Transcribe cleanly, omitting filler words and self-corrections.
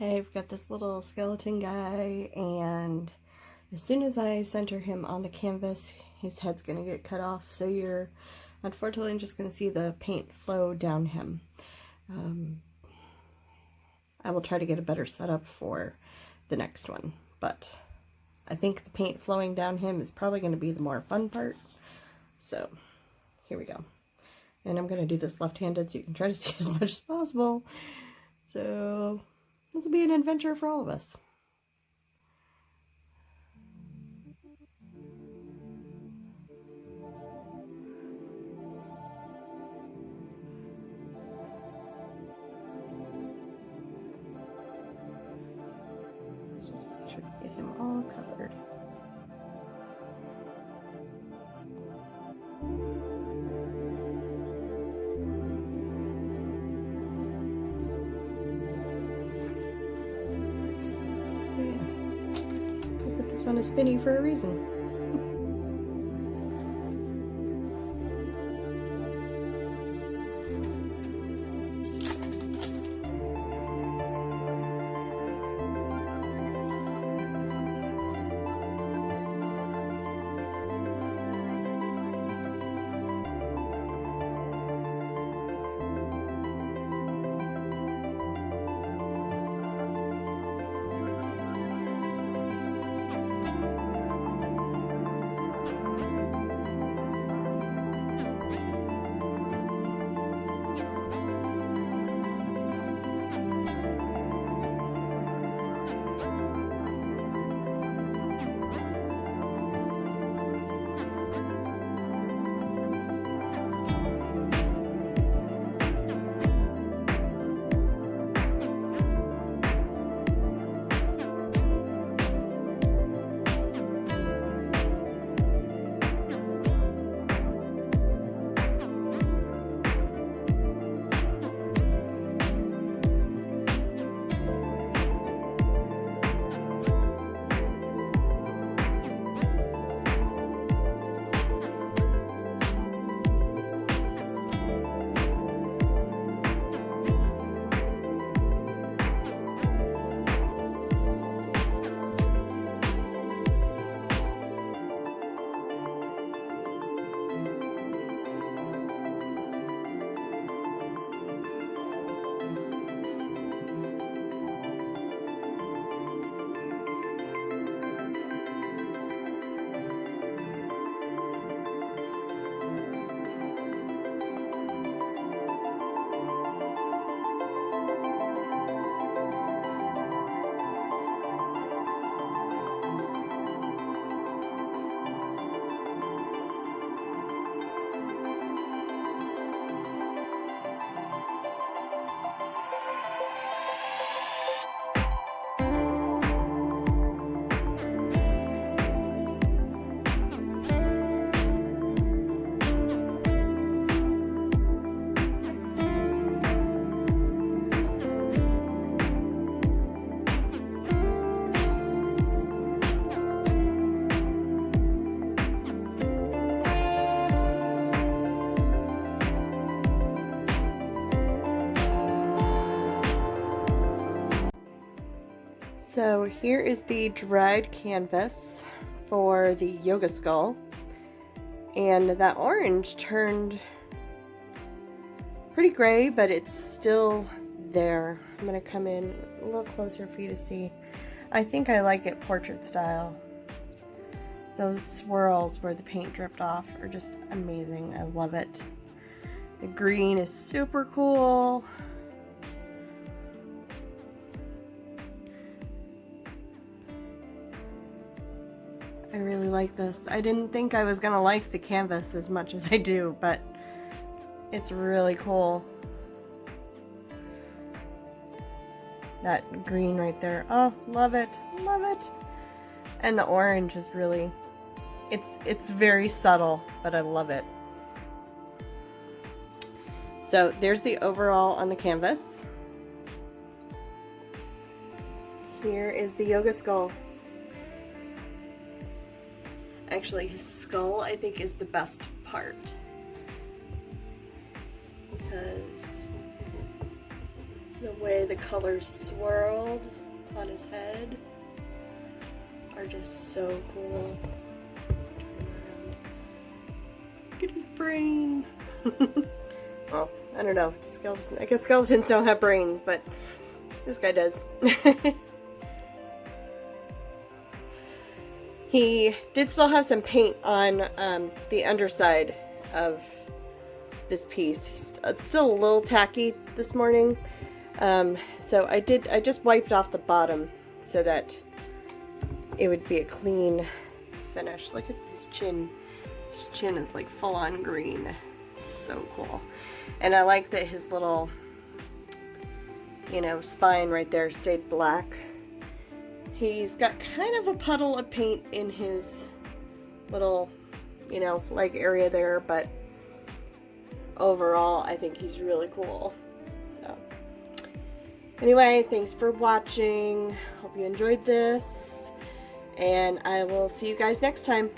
I've got this little skeleton guy, and as soon as I center him on the canvas, his head's going to get cut off, so you're unfortunately just going to see the paint flow down him. I will try to get a better setup for the next one, but I think the paint flowing down him is probably going to be the more fun part. So here we go. And I'm going to do this left-handed so you can try to see as much as possible. So this will be an adventure for all of us. Let's just make sure to get him all covered. On a spinny for a reason. So here is the dried canvas for the yoga skull, and that orange turned pretty gray, but it's still there. I'm going to come in a little closer for you to see. I think I like it portrait style. Those swirls where the paint dripped off are just amazing. I love it. The green is super cool. I really like this. I didn't think I was gonna like the canvas as much as I do, but it's really cool. That green right there. Oh, love it. Love it. And the orange is really, it's very subtle, but I love it. So there's the overall on the canvas. Here is the yoga skull. Actually, his skull, I think, is the best part, because The way the colors swirled on his head are just so cool. Turn around. Look at his brain. Well, I don't know. I guess skeletons don't have brains, but this guy does. He did still have some paint on the underside of this piece. It's still a little tacky this morning. So I just wiped off the bottom so that it would be a clean finish. Look at his chin. His chin is like full on green. So cool. And I like that his little, you know, spine right there stayed black. He's got kind of a puddle of paint in his little, you know, leg area there, but overall I think he's really cool. So anyway, thanks for watching. Hope you enjoyed this, and I will see you guys next time.